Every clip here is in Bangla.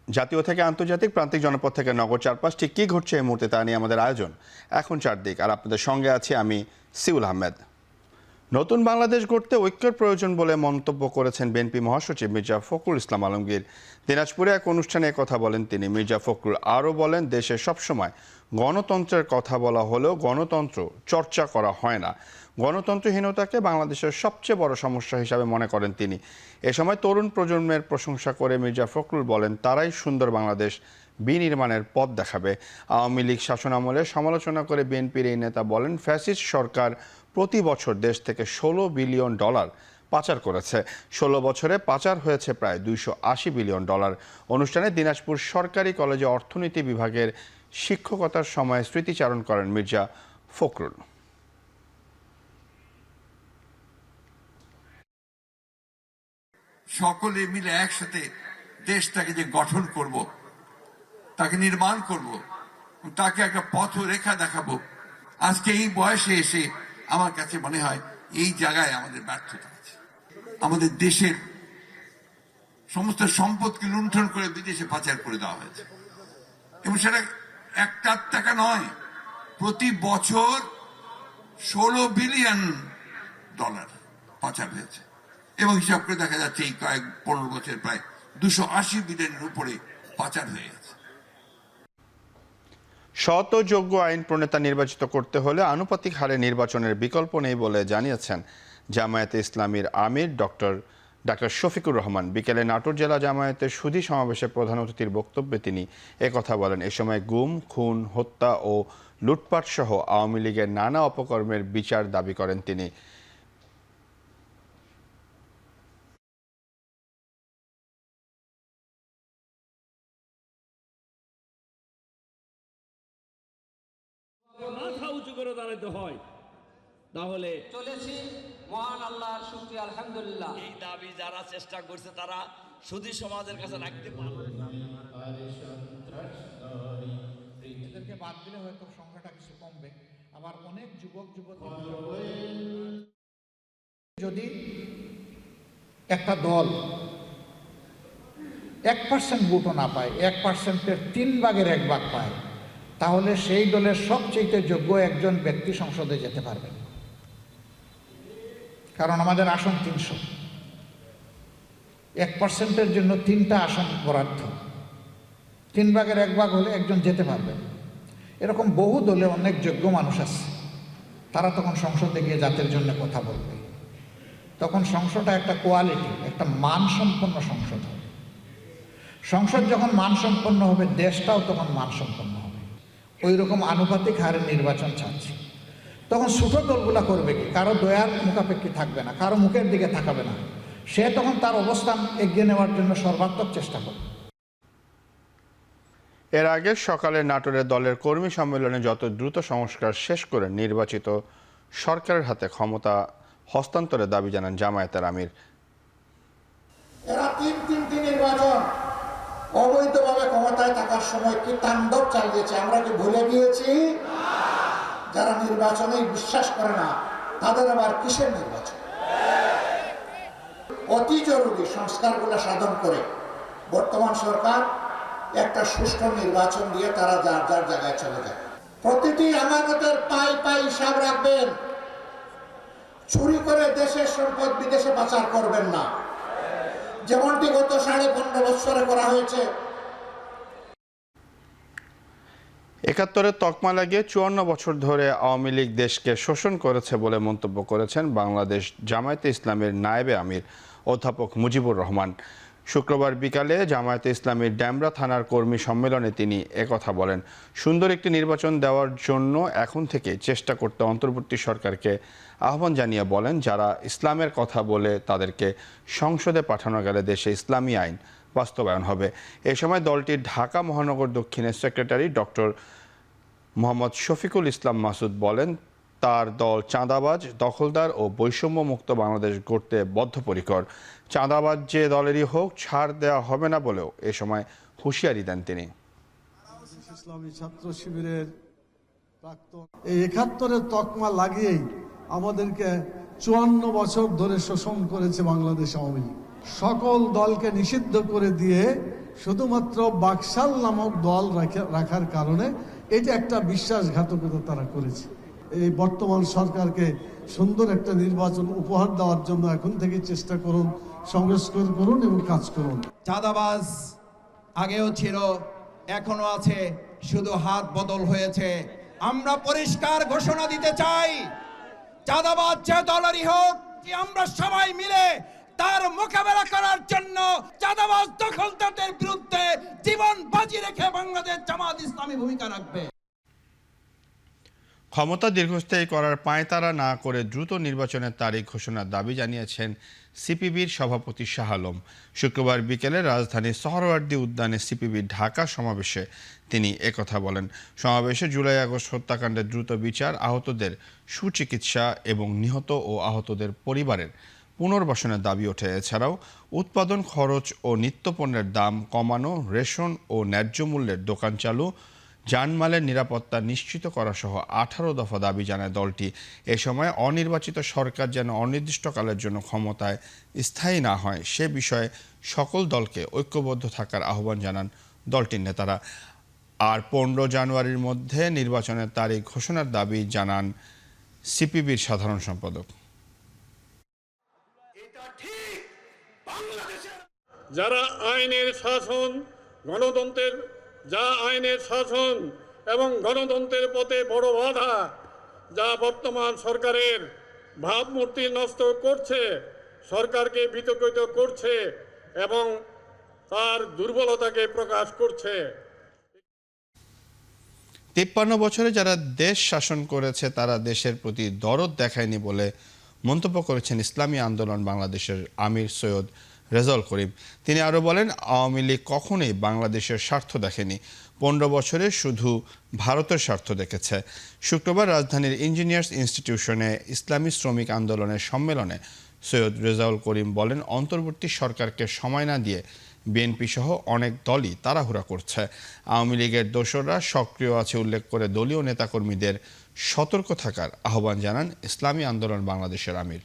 জাতীয় থেকে আন্তর্জাতিক, প্রান্তিক জনপদ থেকে নগর চারপাশ ঠিক কী ঘটছে এই মুহূর্তে তা নিয়ে আমাদের আয়োজন এখন চারদিক। আর আপনাদের সঙ্গে আছি আমি সিউল আহমেদ। নতুন বাংলাদেশ গড়তে ঐক্যের প্রয়োজন বলে মন্তব্য করেছেন বিএনপি মহাসচিব মির্জা ফখরুল ইসলাম আলমগীর। দিনাজপুরে এক অনুষ্ঠানে কথা বলেন তিনি। মির্জা ফখরুল আরও বলেন, দেশে সবসময় গণতন্ত্রের কথা বলা হলেও গণতন্ত্র চর্চা করা হয় না। গণতন্ত্রহীনতাকে বাংলাদেশের সবচেয়ে বড় সমস্যা হিসাবে মনে করেন তিনি। এ সময় তরুণ প্রজন্মের প্রশংসা করে মির্জা ফখরুল বলেন, তারাই সুন্দর বাংলাদেশ বিনির্মাণের পথ দেখাবে। আওয়ামী লীগ শাসনামলে সমালোচনা করে বিএনপির এই নেতা বলেন, ফ্যাসিস্ট সরকার প্রতি বছর দেশ থেকে $16 বিলিয়ন পাচার করেছে। 16 বছরে পাচার হয়েছে প্রায় $280 বিলিয়ন। অনুষ্ঠানে দিনাজপুর সরকারি কলেজে অর্থনীতি বিভাগের শিক্ষকতার সময় স্মৃতিচারণ করেন মির্জা ফখরুল। সকলে মিলে একসাথে দেশটাকে যে গঠন করব, তাকে নির্মাণ করব, তাকে একটা পথরেখা দেখাবো, আজকে এই বয়সে এসে আমার কাছে মনে হয় এই জায়গায় আমাদের ব্যর্থতা আছে। আমাদের দেশের সমস্ত সম্পদকে লুণ্ঠন করে বিদেশে পাচার করে দেওয়া হয়েছে এবং সেটা একটা টাকা নয়, প্রতি বছর $16 বিলিয়ন পাচার হয়েছে এবং হিসাব করে দেখা যাচ্ছে এই কয়েক 15 বছর প্রায় $280 বিলিয়নের উপরে পাচার হয়ে গেছে। সৎ ও যোগ্য আইন প্রণেতা নির্বাচিত করতে হলে আনুপাতিক হারে নির্বাচনের বিকল্প নেই বলে জানিয়েছেন জামায়াতে ইসলামীর আমির ডক্টর শফিকুর রহমান। বিকেলে নাটোর জেলা জামায়াতের সুধী সমাবেশে প্রধান অতিথির বক্তব্যে তিনি একথা বলেন। এ সময় গুম, খুন, হত্যা ও লুটপাট সহ আওয়ামী লীগের নানা অপকর্মের বিচার দাবি করেন তিনি। মাথা উঁচু করে দাঁড়াতে হয়, তাহলে চলেছি মহান আল্লাহর শুকরিয়া, আলহামদুলিল্লাহ। এই দাবি যারা চেষ্টা করছে তারা সুধী সমাজের কাছে রাখতে পারবে। এদেরকে বাদ দিলে হয়তো সংখ্যাটা কিছু কমবে। আবার অনেক যুবক যুবতী, যদি একটা দল 1% ভোটও না পায়, 1%-এর 3 ভাগের 1 ভাগ পায়, তাহলে সেই দলের সবচেয়ে যোগ্য একজন ব্যক্তি সংসদে যেতে পারবে, কারণ আমাদের আসন 300। 1%-এর জন্য 3টা আসন বরাদ্দ, 3 ভাগের 1 ভাগ হলে একজন যেতে পারবে। এরকম বহু দলে অনেক যোগ্য মানুষ আছে, তারা তখন সংসদে গিয়ে জাতির জন্য কথা বলবে। তখন সংসদটা একটা কোয়ালিটি, একটা মানসম্পন্ন সংসদ হবে। সংসদ যখন মানসম্পন্ন হবে, দেশটাও তখন মানসম্পন্ন হবে। ওই রকম আনুপাতিক হারে নির্বাচন চাচ্ছি। তখন ছোট দলগুলা করবে কি? কারো দয়ার মুখাপেক্ষী থাকবে না, কারো মুখের দিকে তাকাবে না। সে তখন তার অবস্থান এগিয়ে নেওয়ার জন্য সর্বাত্মক চেষ্টা করবে। এর আগে সকালে নাটোরের দলের কর্মী সম্মেলনে যত দ্রুত সংস্কার শেষ করে নির্বাচিত সরকারের হাতে ক্ষমতা হস্তান্তরের দাবি জানান জামায়াতের আমির। এরা তিনটি নির্বাচন অবৈধভাবে ক্ষমতায় থাকার সময় কি তাণ্ডব চালিয়েছে, আমরা কি ভুলে গিয়েছি? যারা নির্বাচনে বিশ্বাস করে না, তাদের আবার কিসের নির্বাচন? অতি জরুরি সংস্কারগুলো সাধন করে বর্তমান সরকার একটা সুষ্ঠু নির্বাচন দিয়ে তারা যার যার জায়গায় চলে যায়। প্রতিটি আমানতের পাই হিসাব রাখবেন। চুরি করে দেশের সম্পদ বিদেশে পাচার করবেন না, যেমনটি গত 15.5 বছরে করা হয়েছে। 71-এর তকমা লাগিয়ে 54 বছর ধরে আওয়ামী লীগ দেশকে শোষণ করেছে বলে মন্তব্য করেছেন বাংলাদেশ জামায়াতে ইসলামীর নায়েবে আমির অধ্যাপক মুজিবুর রহমান। শুক্রবার বিকালে জামায়াতে ইসলামীর ড্যামরা থানার কর্মী সম্মেলনে তিনি একথা বলেন। সুন্দর একটি নির্বাচন দেওয়ার জন্য এখন থেকে চেষ্টা করতে অন্তর্বর্তী সরকারকে আহ্বান জানিয়ে বলেন, যারা ইসলামের কথা বলে তাদেরকে সংসদে পাঠানো গেলে দেশে ইসলামী আইন বাস্তবায়ন হবে। এ সময় দলটির ঢাকা মহানগর দক্ষিণের সেক্রেটারি ডক্টর মোহাম্মদ শফিকুল ইসলাম মাসুদ বলেন, তার দল চাঁদাবাজ, দখলদার ও বৈষম্য মুক্ত বাংলাদেশ গড়তে বদ্ধপরিকর। চাঁদাবাজ যে দলেরই হোক, ছাড় দেওয়া হবে না বলেও এ সময় হুঁশিয়ারি দেন তিনি। ইসলামী ছাত্র শিবিরের এই 71-এর তকমা লাগিয়েই আমাদেরকে 54 বছর ধরে শোষণ করেছে বাংলাদেশ আওয়ামী লীগ। সকল দলকে নিষিদ্ধ করে দিয়ে শুধুমাত্র বাকশাল নামক দল রাখার কারণে এটা একটা বিশ্বাসঘাতকতা তারা করেছে। এই বর্তমান সরকারকে সুন্দর একটা নির্বাচন উপহার দেওয়ার জন্য এখন থেকে চেষ্টা করুন, সংস্কার করুন এবং কাজ করুন। চাঁদাবাজ আগেও ছিল, এখনো আছে, শুধু হাত বদল হয়েছে। আমরা পরিষ্কার ঘোষণা দিতে চাই, চাঁদাবাজ যে দলেরই হোক, যে আমরা সবাই মিলে তার মোকাবেলা করার জন্য চাঁদাবাজ দখলদারদের বিরুদ্ধে জীবন বাজি রেখে বাংলাদেশ জামাত ইসলামী ভূমিকা রাখবে। ক্ষমতা দীর্ঘস্থায়ী করার পাঁয়তারা না করে দ্রুত নির্বাচনের তারিখ ঘোষণার দাবি জানিয়েছেন সিপিবির সভাপতি শাহ আলম। শুক্রবার বিকেলে রাজধানীর সোহরাওয়ার্দী উদ্যানে সিপিবির ঢাকা সমাবেশে তিনি একথা বলেন। সমাবেশে জুলাই আগস্ট হত্যাকাণ্ডের দ্রুত বিচার, আহতদের সুচিকিৎসা এবং নিহত ও আহতদের পরিবারের পুনর্বাসনের দাবি ওঠে। এছাড়াও উৎপাদন খরচ ও নিত্যপণ্যের দাম কমানো, রেশন ও ন্যায্য মূল্যের দোকান চালু, জানমালের নিরাপত্তা নিশ্চিত করা সহ 18 দফা দাবি জানায় দলটি। এ সময় অনির্বাচিত সরকার যেন অনির্দিষ্টকালের জন্য ক্ষমতায় স্থায়ী না হয় সে বিষয়ে সকল দলকে ঐক্যবদ্ধ থাকার আহ্বান জানান দলটির নেতারা। আর 15 জানুয়ারির মধ্যে নির্বাচনের তারিখ ঘোষণার দাবি জানান সিপিবির সাধারণ সম্পাদক। যারা আইনের শাসন, গণতন্ত্রের যা আইনের শাসন এবং গণতন্ত্রের পথে বড় বাধা, যা বর্তমান সরকারের ভাবমূর্তি নষ্ট করছে, সরকারকে বিতর্কিত করছে এবং তার দুর্বলতাকে প্রকাশ করছে। 53 বছরে যারা দেশ শাসন করেছে তারা দেশের প্রতি দরদ দেখায়নি বলে মন্তব্য করেছেন ইসলামী আন্দোলন বাংলাদেশের আমির সৈয়দ রেজাউল করিম। তিনি আরও বলেন, আওয়ামী লীগ কখনোই বাংলাদেশের স্বার্থ দেখেনি, 15 বছরে শুধু ভারতের স্বার্থ দেখেছে। শুক্রবার রাজধানীর ইঞ্জিনিয়ার্স ইনস্টিটিউশনে ইসলামী শ্রমিক আন্দোলনের সম্মেলনে সৈয়দ রেজাউল করিম বলেন, অন্তর্বর্তী সরকারকে সময় না দিয়ে বিএনপি সহ অনেক দলই তাড়াহুড়া করছে। আওয়ামী লীগের দোসররা সক্রিয় আছে উল্লেখ করে দলীয় নেতাকর্মীদের সতর্ক থাকার আহ্বান জানান ইসলামী আন্দোলন বাংলাদেশের আমির।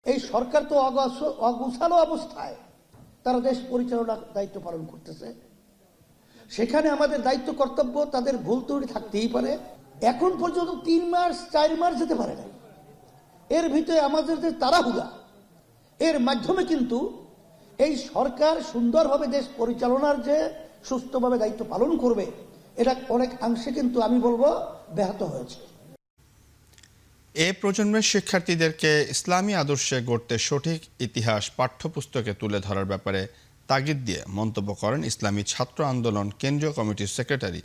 এই সরকার তো অগুছালো অবস্থায় তারা দেশ পরিচালনার দায়িত্ব পালন করতেছে। সেখানে আমাদের দায়িত্ব কর্তব্য, তাদের ভুল ত্রুটি থাকতেই পারে। এখন পর্যন্ত 3 মাস 4 মাস যেতে পারে না। এর ভিতরে আমাদের যে তাড়াহুড়া, এর মাধ্যমে কিন্তু এই সরকার সুন্দরভাবে দেশ পরিচালনার যে সুস্থভাবে দায়িত্ব পালন করবে, এটা অনেক অংশে কিন্তু আমি বলবো ব্যাহত হয়েছে। এ প্রজন্মের শিক্ষার্থীদেরকে ইসলামী আদর্শে গড়তে সঠিক ইতিহাস পাঠ্যপুস্তকে তুলে ধরার ব্যাপারে তাগিদ দিয়ে মন্তব্য করেন ইসলামী ছাত্র আন্দোলন কেন্দ্রীয় কমিটির সেক্রেটারি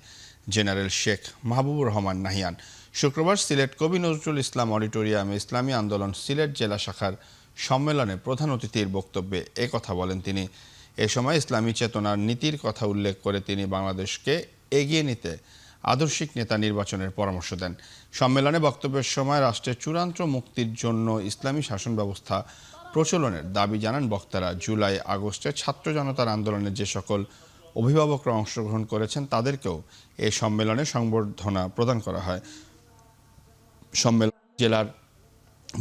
জেনারেল শেখ মাহবুবুর রহমান নাহিয়ান। শুক্রবার সিলেট কবি নজরুল ইসলাম অডিটোরিয়ামে ইসলামী আন্দোলন সিলেট জেলা শাখার সম্মেলনে প্রধান অতিথির বক্তব্যে একথা বলেন তিনি। এ সময় ইসলামী চেতনার নীতির কথা উল্লেখ করে তিনি বাংলাদেশকে এগিয়ে নিতে আদর্শিক নেতা নির্বাচনের পরামর্শ দেন। সম্মেলনে বক্তব্যের সময় রাষ্ট্রের চূড়ান্ত মুক্তির জন্য ইসলামী শাসন ব্যবস্থা প্রচলনের দাবি জানান বক্তারা। জুলাই আগস্টে ছাত্র জনতার আন্দোলনে যে সকল অভিভাবকরা অংশগ্রহণ করেছেন তাদেরকেও এই সম্মেলনে সংবর্ধনা প্রদান করা হয়। সম্মেলনে জেলার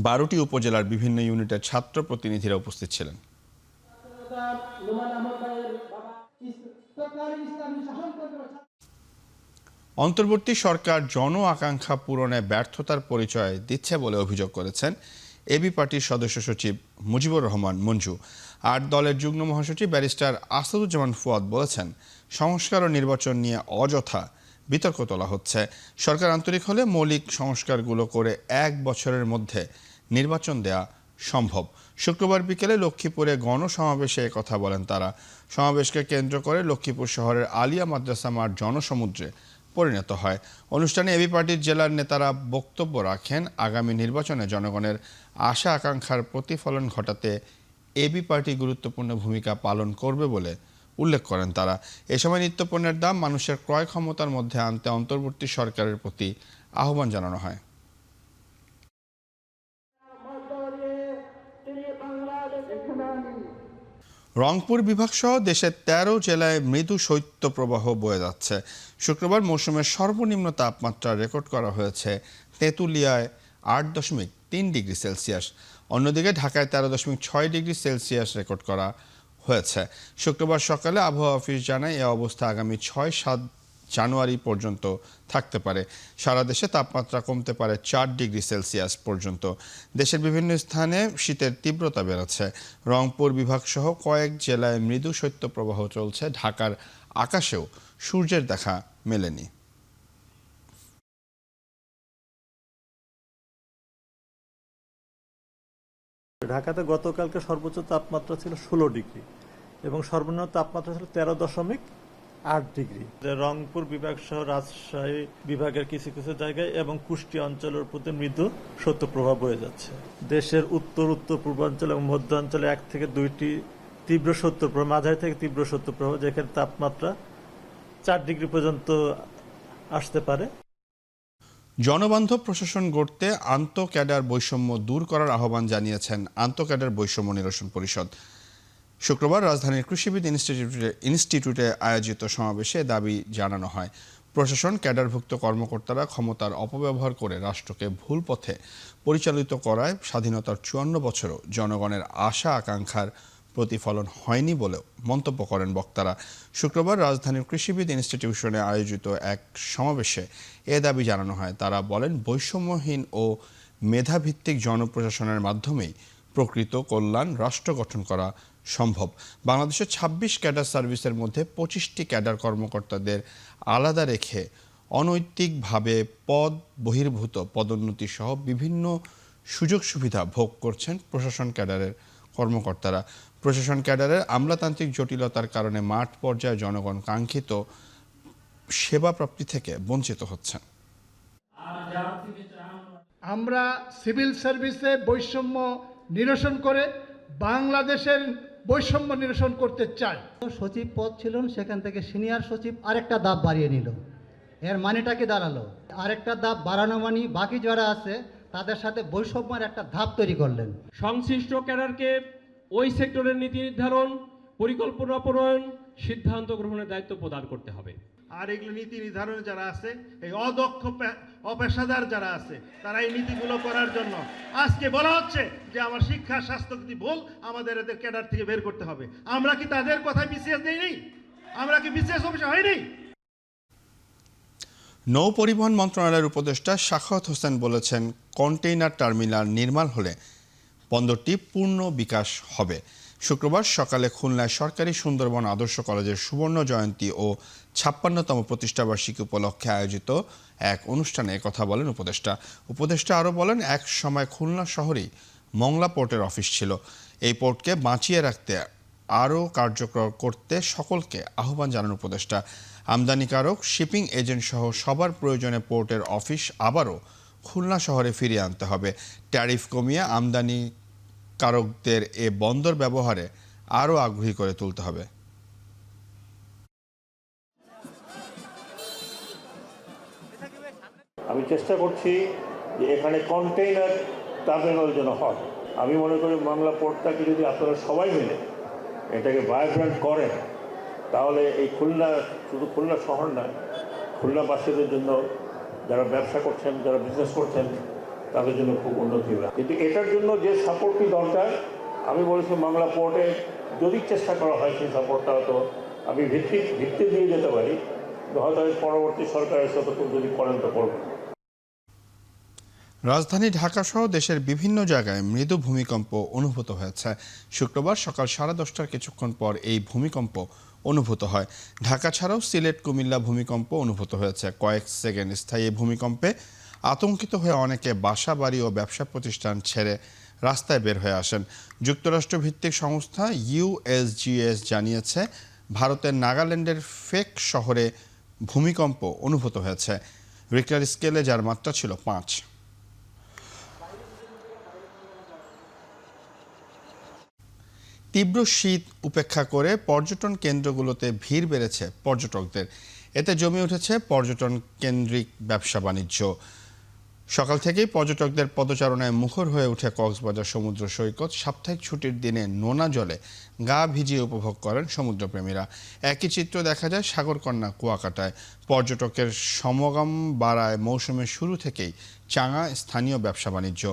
12টি উপজেলার বিভিন্ন ইউনিটের ছাত্র প্রতিনিধিরা উপস্থিত ছিলেন। অন্তর্বর্তী সরকার জন আকাঙ্ক্ষা পূরণে ব্যর্থতার পরিচয় দিচ্ছে বলে অভিযোগ করেছেন এবি পার্টির সদস্য সচিব মুজিবুর রহমান মঞ্জু। 8 দলের যুগ্ম মহাসচিব ব্যারিস্টার আসাদুজ্জামান ফুয়াদ বলেছেন, সংস্কার ও নির্বাচন নিয়ে অযথা বিতর্ক তোলা হচ্ছে। সরকার আন্তরিক হলে মৌলিক সংস্কারগুলো করে 1 বছরের মধ্যে নির্বাচন দেয়া সম্ভব। শুক্রবার বিকেলে লক্ষ্মীপুরে গণসমাবেশে কথা বলেন তারা। সমাবেশকে কেন্দ্র করে লক্ষ্মীপুর শহরের আলিয়া মাদ্রাসা মাঠ জনসমুদ্রে পরিণত হয়। অনুষ্ঠানে এবি পার্টির জেলার নেতারা বক্তব্য রাখেন। আগামী নির্বাচনে জনগণের আশা আকাঙ্ক্ষার প্রতিফলন ঘটাতে এবি পার্টি গুরুত্বপূর্ণ ভূমিকা পালন করবে বলে উল্লেখ করেন তারা। এ সময় নিত্যপণ্যের দাম মানুষের ক্রয় ক্ষমতার মধ্যে আনতে অন্তর্বর্তী সরকারের প্রতি আহ্বান জানানো হয়। রংপুর বিভাগ সহ দেশের 13 জেলায় মৃদু শৈত্যপ্রবাহ বয়ে যাচ্ছে। শুক্রবার মৌসুমের সর্বনিম্ন তাপমাত্রা রেকর্ড করা হয়েছে তেঁতুলিয়ায় 8.3 ডিগ্রি সেলসিয়াস। অন্যদিকে ঢাকায় 13.6 ডিগ্রি সেলসিয়াস রেকর্ড করা হয়েছে। শুক্রবার সকালে আবহাওয়া অফিস জানায় এই অবস্থা আগামী 6-7 জানুয়ারি পর্যন্ত থাকতে পারে। সারা দেশে তাপমাত্রা কমতে পারে 4 ডিগ্রি সেলসিয়াস পর্যন্ত। দেশের বিভিন্ন স্থানে শীতের তীব্রতা বেড়েছে। রংপুর বিভাগ সহ কয়েক জেলায় মৃদু শৈত্যপ্রবাহ চলছে। ঢাকার আকাশেও সূর্যের দেখা মেলেনি। ঢাকাতে গতকালকে সর্বোচ্চ তাপমাত্রা ছিল 16 ডিগ্রি এবং সর্বনিম্ন তাপমাত্রা ছিল 13.8 ডিগ্রি। রংপুর বিভাগ সহ রাজশাহী বিভাগের কিছু কিছু জায়গায় এবং কুষ্টিয়া অঞ্চলের প্রতি মৃদু শৈত্যপ্রবাহ বয়ে যাচ্ছে। দেশের উত্তর পূর্বাঞ্চল এবং মধ্যাঞ্চলে 1 থেকে 2টি তীব্র শৈত্যপ্রবাহ, মাঝারি থেকে তীব্র শৈত্যপ্রবাহ, যেখানে তাপমাত্রা 4 ডিগ্রি পর্যন্ত আসতে পারে। জনবান্ধব প্রশাসন গড়তে আন্তঃক্যাডার বৈষম্য দূর করার আহ্বান জানিয়েছেন আন্তঃক্যাডার বৈষম্য নিরসন পরিষদ। শুক্রবার রাজধানীর কৃষিবিদ ইনস্টিটিউটে আয়োজিত সমাবেশে দাবি জানানো হয়, প্রশাসন ক্যাডারভুক্ত কর্মকর্তারা ক্ষমতার অপব্যবহার করে রাষ্ট্রকে ভুল পথে পরিচালিত করায় স্বাধীনতার 54 বছরও জনগণের আশা আকাঙ্ক্ষার প্রতিফলন হয়নি বলেও মন্তব্য করেন বক্তারা। শুক্রবার রাজধানীর কৃষিবিদ ইনস্টিটিউশনে আয়োজিত এক সমাবেশে এ দাবি জানানো হয়। তারা বলেন, বৈষম্যহীন ও মেধাভিত্তিক জনপ্রশাসনের মাধ্যমেই প্রকৃত কল্যাণ রাষ্ট্র গঠন করা সম্ভব। বাংলাদেশের 26 ক্যাডার সার্ভিসের মধ্যে 25টি ক্যাডার কর্মকর্তাদের আলাদা রেখে অনৈতিকভাবে পদ বহির্ভূত পদোন্নতি সহ বিভিন্ন সুযোগ সুবিধা ভোগ করছেন প্রশাসন ক্যাডারের কর্মকর্তারা। প্রশাসন ক্যাডারের আমলাতান্ত্রিক জটিলতার কারণে মাঠ পর্যায়ে জনগণ কাঙ্ক্ষিত সেবা প্রাপ্তি থেকে বঞ্চিত হচ্ছেন। আমরা সিভিল সার্ভিসে বৈষম্য নিরসন করে বাংলাদেশের বৈষম্য নিরসন করতে চাই। সচিব পদ ছিলেন, সেখান থেকে সিনিয়র সচিব আরেকটা ধাপ বাড়িয়ে নিল। এর মানেটা কি দাঁড়ালো? আরেকটা ধাপ বাড়ানো মানে বাকি যারা আছে তাদের সাথে বৈষম্যের একটা ধাপ তৈরি করলেন। সংশ্লিষ্ট ক্যাডারকে ওই সেক্টরের নীতি নির্ধারণ, পরিকল্পনা প্রণয়ন, সিদ্ধান্ত গ্রহণের দায়িত্ব প্রদান করতে হবে। আর এগুলো নীতি নির্ধারণে যারা আছে, এই অদক্ষ অপেশাদার যারা আছে, তারা এই নীতিগুলো করার জন্য আজকে বলা হচ্ছে যে আমার শিক্ষা স্বাস্থ্যগতি ভুল, আমাদের এদের ক্যাডার থেকে বের করতে হবে। আমরা কি তাদের কথায় বিসিএস দেইনি? আমরা কি বিসিএস অফিসে হয়নি? নৌ পরিবহন মন্ত্রণালয়ের উপদেষ্টা সাখাওয়াত হোসেন বলেছেন, কন্টেইনার টার্মিনাল নির্মাণ হলে বন্দরটি পূর্ণ বিকাশ হবে। শুক্রবার সকালে খুলনায় সরকারি সুন্দরবন আদর্শ কলেজের সুবর্ণ জয়ন্তী ও 56তম প্রতিষ্ঠাবার্ষিকী উপলক্ষে আয়োজিত এক অনুষ্ঠানে কথা বলেন উপদেষ্টা আরও বলেন, এক সময় খুলনা শহরেই মংলা পোর্টের অফিস ছিল। এই পোর্টকে বাঁচিয়ে রাখতে আরও কার্যকর করতে সকলকে আহ্বান জানান উপদেষ্টা। আমদানিকারক, শিপিং এজেন্ট সহ সবার প্রয়োজনে পোর্টের অফিস আবারও খুলনা শহরে ফিরিয়ে আনতে হবে। ট্যারিফ কমিয়ে আমদানিকারকদের এ বন্দর ব্যবহারে আরও আগ্রহী করে তুলতে হবে। আমি চেষ্টা করছি যে এখানে কন্টেইনার টার্মিনাল যেন হয়। আমি মনে করি বাংলা পোর্টটাকে যদি আপনারা সবাই মিলে এটাকে ভাইব্রেন্ট করেন, তাহলে এই খুলনা, শুধু খুলনা শহর নয়, খুলনাবাসীদের জন্য, যারা ব্যবসা করছেন, যারা বিজনেস করছেন, তাদের জন্য খুব উন্নতি হবে। কিন্তু এটার জন্য যে সাপোর্টটি দরকার, আমি বলেছি বাংলা পোর্টে যদি চেষ্টা করা হয় সেই সাপোর্টটা হয়তো আমি ভিত্তি দিয়ে যেতে পারি, হয়তো পরবর্তী সরকারের সাথে যদি করেন তো করব। রাজধানী ঢাকা সহ দেশের বিভিন্ন জায়গায় মৃদু ভূমিকম্প অনুভূত হয়েছে। শুক্রবার সকাল 10:30টার কিছুক্ষণ পর এই ভূমিকম্প অনুভূত হয়। ঢাকা ছাড়াও সিলেট, কুমিল্লা ভূমিকম্প অনুভূত হয়েছে। কয়েক সেকেন্ড স্থায়ী ভূমিকম্পে আতঙ্কিত হয়ে অনেকে বাসা বাড়ি ও ব্যবসা প্রতিষ্ঠান ছেড়ে রাস্তায় বের হয়ে আসেন। যুক্তরাষ্ট্র ভিত্তিক সংস্থা USGS জানিয়েছে, ভারতের নাগাল্যান্ডের ফেক শহরে ভূমিকম্প অনুভূত হয়েছে। রিক্টার স্কেলে যার মাত্রা ছিল 5। তীব্র শীত উপেক্ষা করে পর্যটন কেন্দ্রগুলোতে ভিড় বেড়েছে পর্যটকদের। এতে জমে উঠেছে পর্যটন কেন্দ্রিক ব্যবসা বাণিজ্য। সকাল থেকেই পর্যটকদের পদচারণায় মুখর হয়ে ওঠে কক্সবাজার সমুদ্র সৈকত। সাপ্তাহিক ছুটির দিনে নোনা জলে গা ভিজিয়ে উপভোগ করেন সমুদ্রপ্রেমীরা। একই চিত্র দেখা যায় সাগরকন্যা কুয়াকাটায়। পর্যটকের সমাগম বাড়ায় মৌসুমের শুরু থেকেই চাঙা স্থানীয় ব্যবসা বাণিজ্য।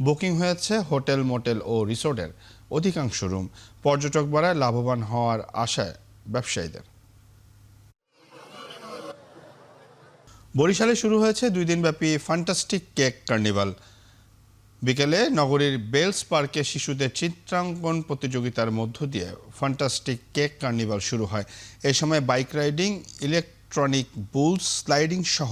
বুকিং হয়েছে হোটেল, মোটেল ও রিসোর্টের অধিকাংশ রুম। পর্যটক বাড়ায় লাভবান হওয়ার আশায় ব্যবসায়ীদের। বরিশালে শুরু হয়েছে 2 দিনব্যাপী ফ্যান্টাস্টিক কেক কার্নিভাল। বিকেলে নগরীর বেলস পার্কে শিশুদের চিত্রাঙ্কন প্রতিযোগিতার মধ্য দিয়ে ফ্যান্টাস্টিক কেক কার্নিভাল শুরু হয়। এই সময় bike riding, electronic bull's sliding সহ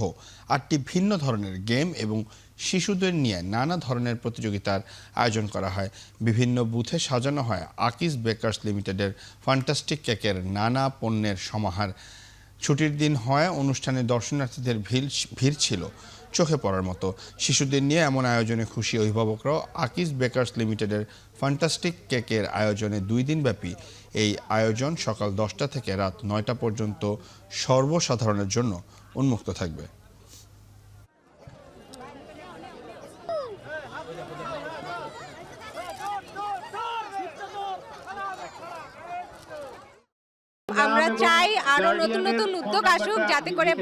8টি ভিন্ন ধরনের গেম এবং শিশুদের নিয়ে নানা ধরনের প্রতিযোগিতার আয়োজন করা হয়। বিভিন্ন বুথে সাজানো হয় আকিজ বেকার্স লিমিটেডের ফ্যান্টাস্টিক কেকের নানা পণ্যের সমাহার। ছুটির দিন হয় অনুষ্ঠানে দর্শনার্থীদের ভিড় ছিল চোখে পড়ার মতো। শিশুদের নিয়ে এমন আয়োজনে খুশি অভিভাবকরাও। আকিজ বেকার্স লিমিটেডের ফ্যান্টাস্টিক কেকের আয়োজনে 2 দিনব্যাপী এই আয়োজন সকাল 10টা থেকে রাত 9টা পর্যন্ত সর্বসাধারণের জন্য উন্মুক্ত থাকবে। আমরা চাই আরো নতুন নতুন উদ্যোগ আসুক, যাতে করে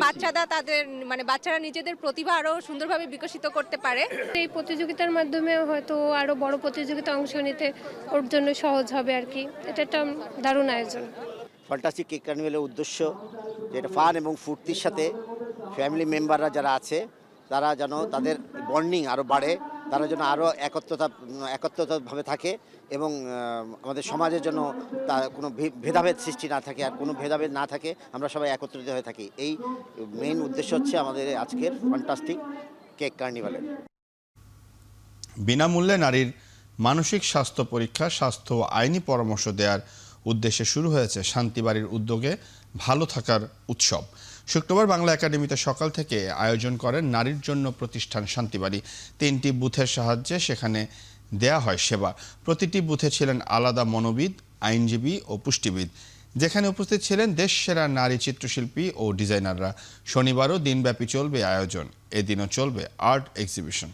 বাচ্চারা নিজেদের প্রতিভা আরো সুন্দরভাবে বিকশিত করতে পারে। এই প্রতিযোগিতার মাধ্যমে হয়তো আরো বড় প্রতিযোগিতা অংশ নিতে ওর জন্য সহজ হবে আর কি। এটা একটা দারুণ আয়োজন। ফ্যান্টাস্টিক কেক কার্নিভালের উদ্দেশ্য যেটা ফান এবং ফুর্তির সাথে ফ্যামিলি মেম্বাররা যারা আছে তারা যেন তাদের বন্ডিং আরও বাড়ে, তারা যেন আরও একত্রতাভাবে থাকে এবং আমাদের সমাজের জন্য তার কোনো ভেদাভেদ সৃষ্টি না থাকে, আর কোনো ভেদাভেদ না থাকে, আমরা সবাই একত্রিত হয়ে থাকি। এই মেইন উদ্দেশ্য হচ্ছে আমাদের আজকের ফ্যান্টাস্টিক কেক কার্নিভালের। বিনামূল্যে নারীর মানসিক স্বাস্থ্য পরীক্ষা, স্বাস্থ্য আইনি পরামর্শ দেওয়ার উদ্দেশ্যে শুরু হয়েছে শান্তিবাড়ির উদ্যোগে ভালো থাকার উৎসব। শুক্রবার বাংলা একাডেমিতে সকাল থেকে আয়োজন করেন নারীর জন্য প্রতিষ্ঠান শান্তিবাড়ি। 3টি বুথের সাহায্যে সেখানে দেয়া হয় সেবা। প্রতিটি বুথে ছিলেন আলাদা মনোবিদ, আইনজীবী ও পুষ্টিবিদ, যেখানে উপস্থিত ছিলেন দেশসেরা নারী চিত্রশিল্পী ও ডিজাইনাররা। শনিবারও দিনব্যাপী চলবে আয়োজন। এদিনও চলবে আর্ট এক্সিবিশন।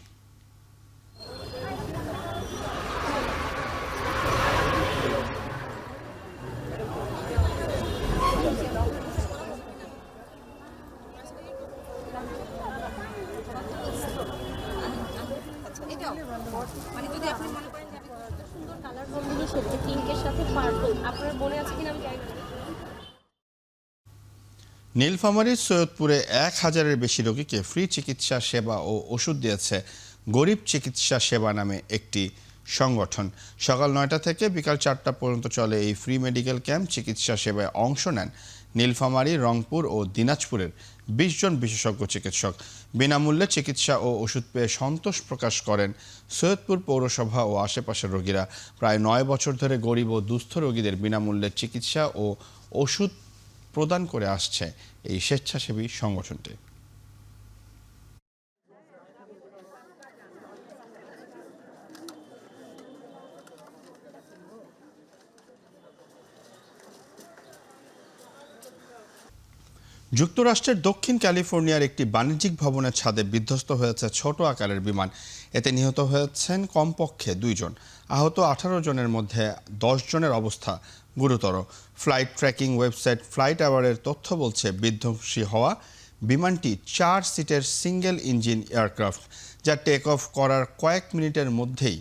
নীলফামারীর সৈয়দপুরে 1000-এর বেশি রোগীকে ফ্রি চিকিৎসা সেবা ও ওষুধ দিয়েছে গরিব চিকিৎসা সেবা নামে একটি সংগঠন। সকাল 9টা থেকে বিকাল 4টা পর্যন্ত চলে এই ফ্রি মেডিকেল ক্যাম্প। চিকিৎসা সেবায় অংশ নেন নীলফামারী, রংপুর ও দিনাজপুরের 20 জন বিশেষজ্ঞ চিকিৎসক। বিনামূল্যে চিকিৎসা ও ওষুধ পেয়ে সন্তোষ প্রকাশ করেন সৈয়দপুর পৌরসভা ও আশেপাশের রোগীরা। প্রায় 9 বছর ধরে গরিব ও দুস্থ রোগীদের বিনামূল্যে চিকিৎসা ও ওষুধ প্রদান করে আসছে এই স্বেচ্ছাসেবী সংগঠনটি। যুক্তরাষ্ট্রের দক্ষিণ ক্যালিফোর্নিয়ার একটি বাণিজ্যিক ভবনের ছাদে বিধ্বস্ত হয়েছে ছোট আকারের বিমান। এতে নিহত হয়েছেন কমপক্ষে 2 জন। আহত 18 জনের মধ্যে 10 জনের অবস্থা গুরুতর। ফ্লাইট ট্র্যাকিং ওয়েবসাইট ফ্লাইট অ্যাওয়ারের তথ্য বলছে বিধ্বংসী হওয়া বিমানটি 4 সিটের সিঙ্গেল ইঞ্জিন এয়ারক্রাফট, যা টেক অফ করার কয়েক মিনিটের মধ্যেই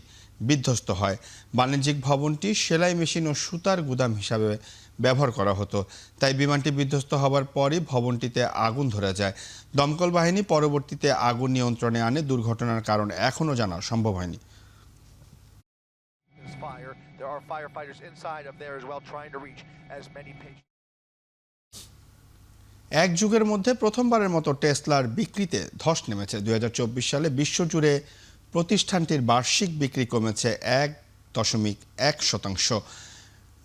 বিধ্বস্ত হয়। বাণিজ্যিক ভবনটি সেলাই মেশিন ও সুতার গুদাম হিসাবে ব্যবহার করা হতো, তাই বিমানটি বিধ্বস্ত হবার পরই ভবনটিতে আগুন ধরে যায়। দমকল বাহিনী পরবর্তীতে আগুন নিয়ন্ত্রণে আনে। দুর্ঘটনার কারণ এখনও জানা সম্ভব হয়নি। এক যুগের মধ্যে প্রথমবারের মতো টেসলার বিক্রিতে ধস নেমেছে। 2024 সালে বিশ্বজুড়ে প্রতিষ্ঠানটির বার্ষিক বিক্রি কমেছে 1.1%।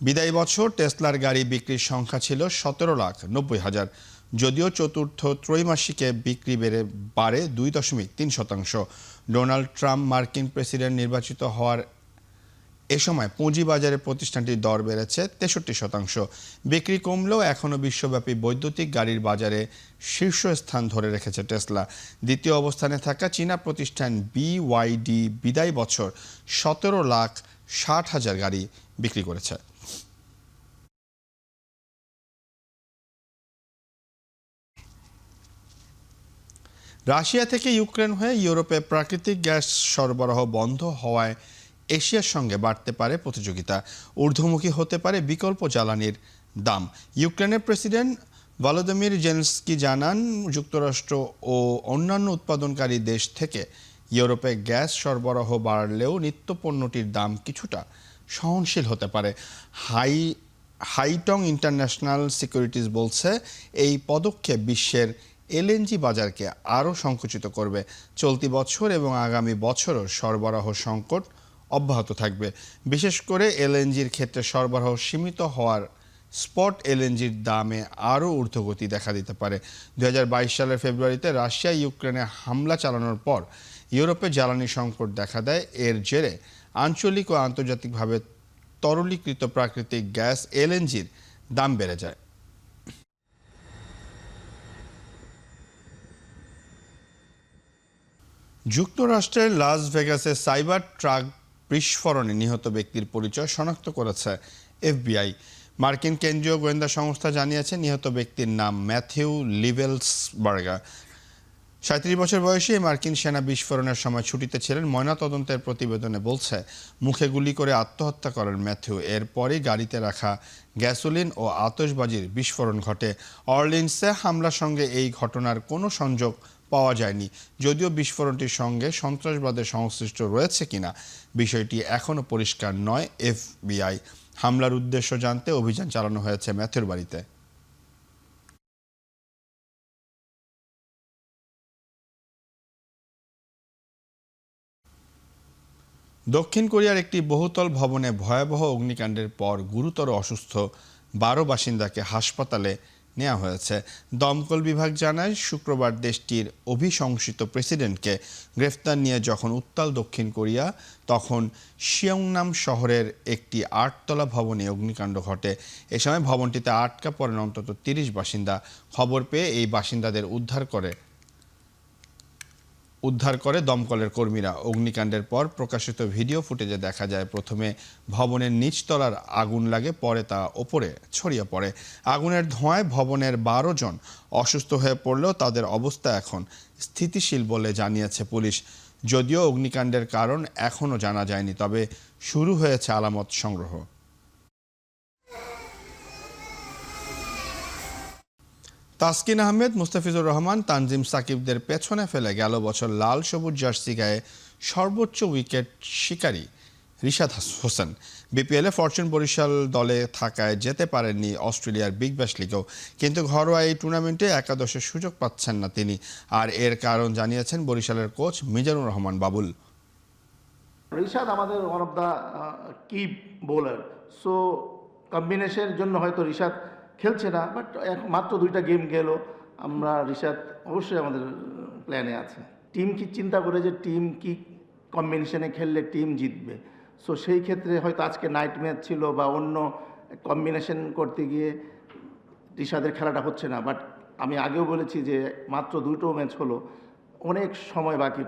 বিদায়ী বছর টেসলার গাড়ি বিক্রির সংখ্যা ছিল 17,90,000। যদিও চতুর্থ ত্রৈমাসিকে বিক্রি বাড়ে 2.3%। ডোনাল্ড ট্রাম্প মার্কিন প্রেসিডেন্ট নির্বাচিত হওয়ার এ সময় পুঁজিবাজারে প্রতিষ্ঠানটির দর বেড়েছে 63%। বিক্রি কমলেও এখনও বিশ্বব্যাপী বৈদ্যুতিক গাড়ির বাজারে শীর্ষস্থান ধরে রেখেছে টেসলা। দ্বিতীয় অবস্থানে থাকা চীনা প্রতিষ্ঠান BYD বিদায়ী বছর 17,60,000 গাড়ি বিক্রি করেছে। রাশিয়া থেকে ইউক্রেন হয়ে ইউরোপে প্রাকৃতিক গ্যাস সরবরাহ বন্ধ হওয়ায় এশিয়ার সঙ্গে বাড়তে পারে প্রতিযোগিতা, ঊর্ধ্বমুখী হতে পারে বিকল্প জ্বালানির দাম। ইউক্রেনের প্রেসিডেন্ট ভলোদিমির জেলেনস্কি জানান, যুক্তরাষ্ট্র ও অন্যান্য উৎপাদনকারী দেশ থেকে ইউরোপে গ্যাস সরবরাহ বাড়লেও নিত্যপণ্যটির দাম কিছুটা সহনশীল হতে পারে। হাইটং ইন্টারন্যাশনাল সিকিউরিটিজ বলছে, এই পদক্ষেপ বিশ্বের এলএনজি বাজারকে আরও সংকুচিত করবে। চলতি বছর এবং আগামী বছরও সরবরাহ সংকট অব্যাহত থাকবে। বিশেষ করে এলএনজির ক্ষেত্রে সরবরাহ সীমিত হওয়ার স্পট এলএনজির দামে আরও ঊর্ধ্বগতি দেখা দিতে পারে। 2022 সালের ফেব্রুয়ারিতে রাশিয়া ইউক্রেনে হামলা চালানোর পর ইউরোপে জ্বালানি সংকট দেখা দেয়। এর জেরে আঞ্চলিক ও আন্তর্জাতিকভাবে তরলীকৃত প্রাকৃতিক গ্যাস এলএনজির দাম বেড়ে যায়। যুক্তরাষ্ট্রের লাস ভেগাসে সাইবার ট্রাক বিস্ফোরণে নিহত ব্যক্তির পরিচয় শনাক্ত করেছে FBI। মার্কিন কেন্দ্রীয় গোয়েন্দা সংস্থা জানিয়েছে, নিহত ব্যক্তির নাম ম্যাথিউ লিভেলসবার্গার। 37 বছর বয়সী এই মার্কিন সেনা বিস্ফোরণের সময় ছুটিতে ছিলেন। ময়নাতদন্তের প্রতিবেদনে বলছে, মুখে গুলি করে আত্মহত্যা করেন ম্যাথিউ। এরপরই গাড়িতে রাখা গ্যাসোলিন ও আতশবাজির বিস্ফোরণ ঘটে। অরলিন্সে হামলার সঙ্গে এই ঘটনার কোনো সংযোগ পাওয়া যায়নি। যদিও বিস্ফোরণটির সঙ্গে সন্ত্রাসবাদের সংশ্লিষ্ট রয়েছে কিনা বিষয়টি এখনও পরিষ্কার নয়। FBI হামলার উদ্দেশ্য জানতে অভিযান চালানো হয়েছে ম্যাথিউর বাড়িতে। দক্ষিণ কোরিয়ার একটি বহুতল ভবনে ভয়াবহ অগ্নিকাণ্ডের পর গুরুতর অসুস্থ 12 বাসিন্দাকে হাসপাতালে নেওয়া হয়েছে। দমকল বিভাগ জানায়, শুক্রবার দেশটির অভিশংসিত প্রেসিডেন্টকে গ্রেফতার নিয়ে যখন উত্তাল দক্ষিণ কোরিয়া, তখন সিয়ংনাম শহরের একটি 8তলা ভবনে অগ্নিকাণ্ড ঘটে। এ সময় ভবনটিতে আটকা পড়েন অন্তত 30 বাসিন্দা। খবর পেয়ে এই বাসিন্দাদের উদ্ধার করে দমকলের কর্মীরা। অগ্নিকাণ্ডের পর প্রকাশিত ভিডিও ফুটেজে দেখা যায়, প্রথমে ভবনের নিচতলার আগুন লাগে, পরে তা ওপরে ছড়িয়ে পড়ে। আগুনের ধোঁয়ায় ভবনের 12 জন অসুস্থ হয়ে পড়লেও তাদের অবস্থা এখন স্থিতিশীল বলে জানিয়েছে পুলিশ। যদিও অগ্নিকাণ্ডের কারণ এখনও জানা যায়নি, তবে শুরু হয়েছে আলামত সংগ্রহ। তাসকিন আহমেদ, মুস্তাফিজুর রহমান, তানজিম সাকিবদের পেছনে ফেলে গেল বছর লাল সবুজ জার্সি গায়ে সর্বোচ্চ উইকেট শিকারী রিশাদ হোসেন। বিপিএলে ফরচুন বরিশাল দলে থাকায় যেতে পারেননি অস্ট্রেলিয়ার বিগ ব্যাশ লিগেও, কিন্তু ঘরোয়া এই টুর্নামেন্টে একাদশের সুযোগ পাচ্ছেন না তিনি। আর এর কারণ জানিয়েছেন বরিশালের কোচ মিজানুর রহমান বাবুল। রিশাদ আমাদের ওয়ান অফ দ্য কি বোলার, সো কম্বিনেশনের জন্য হয়তো রিশাদ খেলছে না, বাট মাত্র 2টা গেম গেল, আমরা রিশাদ অবশ্যই আমাদের প্ল্যানে আছে। টিম কি চিন্তা করে যে টিম কি কম্বিনেশনে খেললে টিম জিতবে, সো সেই ক্ষেত্রে হয়তো আজকে নাইট ম্যাচ ছিল বা অন্য কম্বিনেশন করতে গিয়ে রিশাদের খেলাটা হচ্ছে না। বাট আমি আগেও বলেছি যে মাত্র 2টো ম্যাচ হলো, অনেক সময় বাকি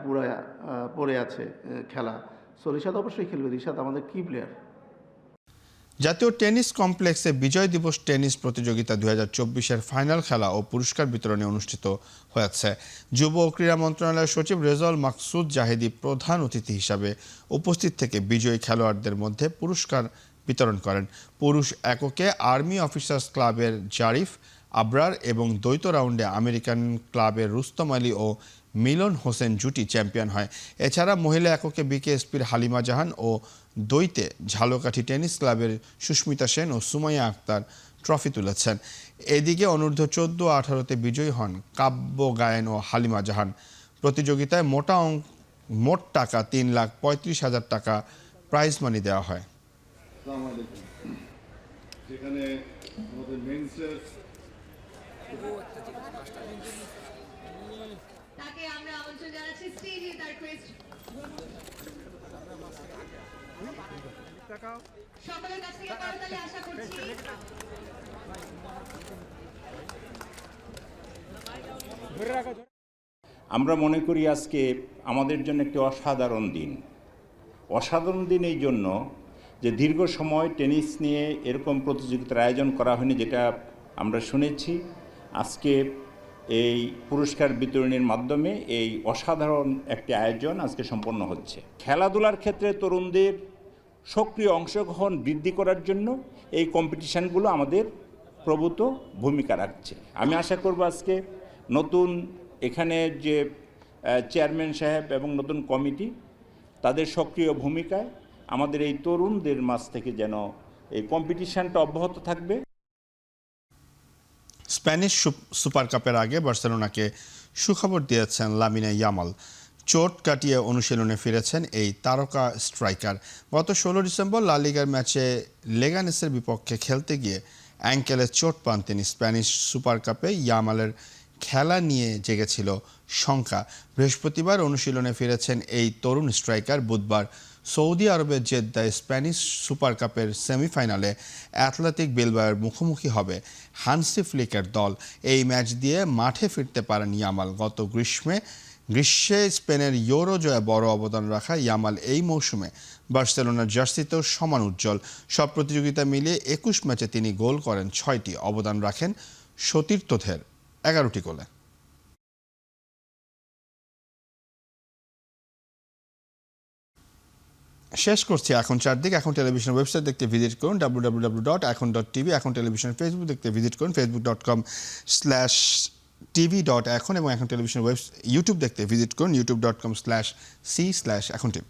পড়ে আছে খেলা, সো রিশাদ অবশ্যই খেলবে। রিশাদ আমাদের কি প্লেয়ার। জাতীয় টেনিস কমপ্লেক্সে বিজয় দিবস টেনিস প্রতিযোগিতা 2024-এর ফাইনাল খেলা ও পুরস্কার বিতরণী অনুষ্ঠিত হয়েছে। যুব ও ক্রীড়া মন্ত্রণালয়ের সচিব রেজাউল মাকসুদ জাহেদি প্রধান অতিথি হিসাবে উপস্থিত থেকে বিজয়ী খেলোয়াড়দের মধ্যে পুরস্কার বিতরণ করেন। পুরুষ এককে আর্মি অফিসার্স ক্লাবের জারিফ আবরার এবং দ্বৈত রাউন্ডে আমেরিকান ক্লাবের রুস্তম আলী ও মিলন হোসেন জুটি চ্যাম্পিয়ন হয়। এছাড়া মহিলা এককে বিকেএসপির হালিমা জাহান ও দ্বৈতে ঝালকাঠি টেনিস ক্লাবের সুস্মিতা সেন ও সুমাইয়া আক্তার ট্রফি তুলেছেন। এদিকে অনূর্ধ্ব 14-18-তে বিজয়ী হন কাব্য গায়েন ও হালিমা জাহান। প্রতিযোগিতায় মোট টাকা 3,35,000 টাকা প্রাইজ মানি দেওয়া হয়। তাকে আমরা আমন্ত্রণ জানাচ্ছি স্টেজে তার সকলের কাছ থেকে করতালি আশা করছি। আমরা মনে করি আজকে আমাদের জন্য একটি অসাধারণ দিন। অসাধারণ দিন এই জন্য যে দীর্ঘ সময় টেনিস নিয়ে এরকম প্রতিযোগিতার আয়োজন করা হয়নি, যেটা আমরা শুনেছি। আজকে এই পুরস্কার বিতরণের মাধ্যমে এই অসাধারণ একটি আয়োজন আজকে সম্পন্ন হচ্ছে। খেলাধুলার ক্ষেত্রে তরুণদের সক্রিয় অংশগ্রহণ বৃদ্ধি করার জন্য এই কম্পিটিশানগুলো আমাদের প্রভূত ভূমিকা রাখছে। আমি আশা করব আজকে নতুন এখানে যে চেয়ারম্যান সাহেব এবং নতুন কমিটি, তাদের সক্রিয় ভূমিকায় আমাদের এই তরুণদের মাঝ থেকে যেন এই কম্পিটিশানটা অব্যাহত থাকবে। স্প্যানিশ সুপার কাপের আগে বার্সেলোনাকে সুখবর দিয়েছেন লামিনে ইয়ামাল। চোট কাটিয়ে অনুশীলনে ফিরেছেন এই তারকা স্ট্রাইকার। গত 16 ডিসেম্বর লা লিগার ম্যাচে লেগানেসের বিপক্ষে খেলতে গিয়ে অ্যাঙ্কেলে চোট পান তিনি। স্প্যানিশ সুপার কাপে ইয়ামালের খেলা নিয়ে জেগেছিল শঙ্কা। বৃহস্পতিবার অনুশীলনে ফিরেছেন এই তরুণ স্ট্রাইকার। বুধবার সৌদি আরবের জেদ্দায় স্প্যানিশ সুপার কাপের সেমিফাইনালে অ্যাথলেটিক বিলবাওয়ের মুখোমুখি হবে হানসি ফ্লিকের দল। এই ম্যাচ দিয়ে মাঠে ফিরতে পারেন ইয়ামাল। গত গ্রীষ্মে স্পেনের ইউরো জয়ে বড় অবদান রাখা ইয়ামাল এই মৌসুমে বার্সেলোনার জার্সিতেও সমান উজ্জ্বল। সব প্রতিযোগিতা মিলিয়ে 21 ম্যাচে তিনি গোল করেন 6টি, অবদান রাখেন সতীর্থদের 11টি গোলে। শেষ করছি এখন চারদিক। এখন টেলিভিশন ওয়েবসাইট দেখতে ভিজিট করুন www.এখন.tv। এখন টেলিভিশন ফেসবুক দেখতে ভিজিট করুন facebook.com/tv.এখন এবং এখন টেলিভিশন ইউটিউব দেখতে ভিজিট করুন youtube.com/c/এখন TV।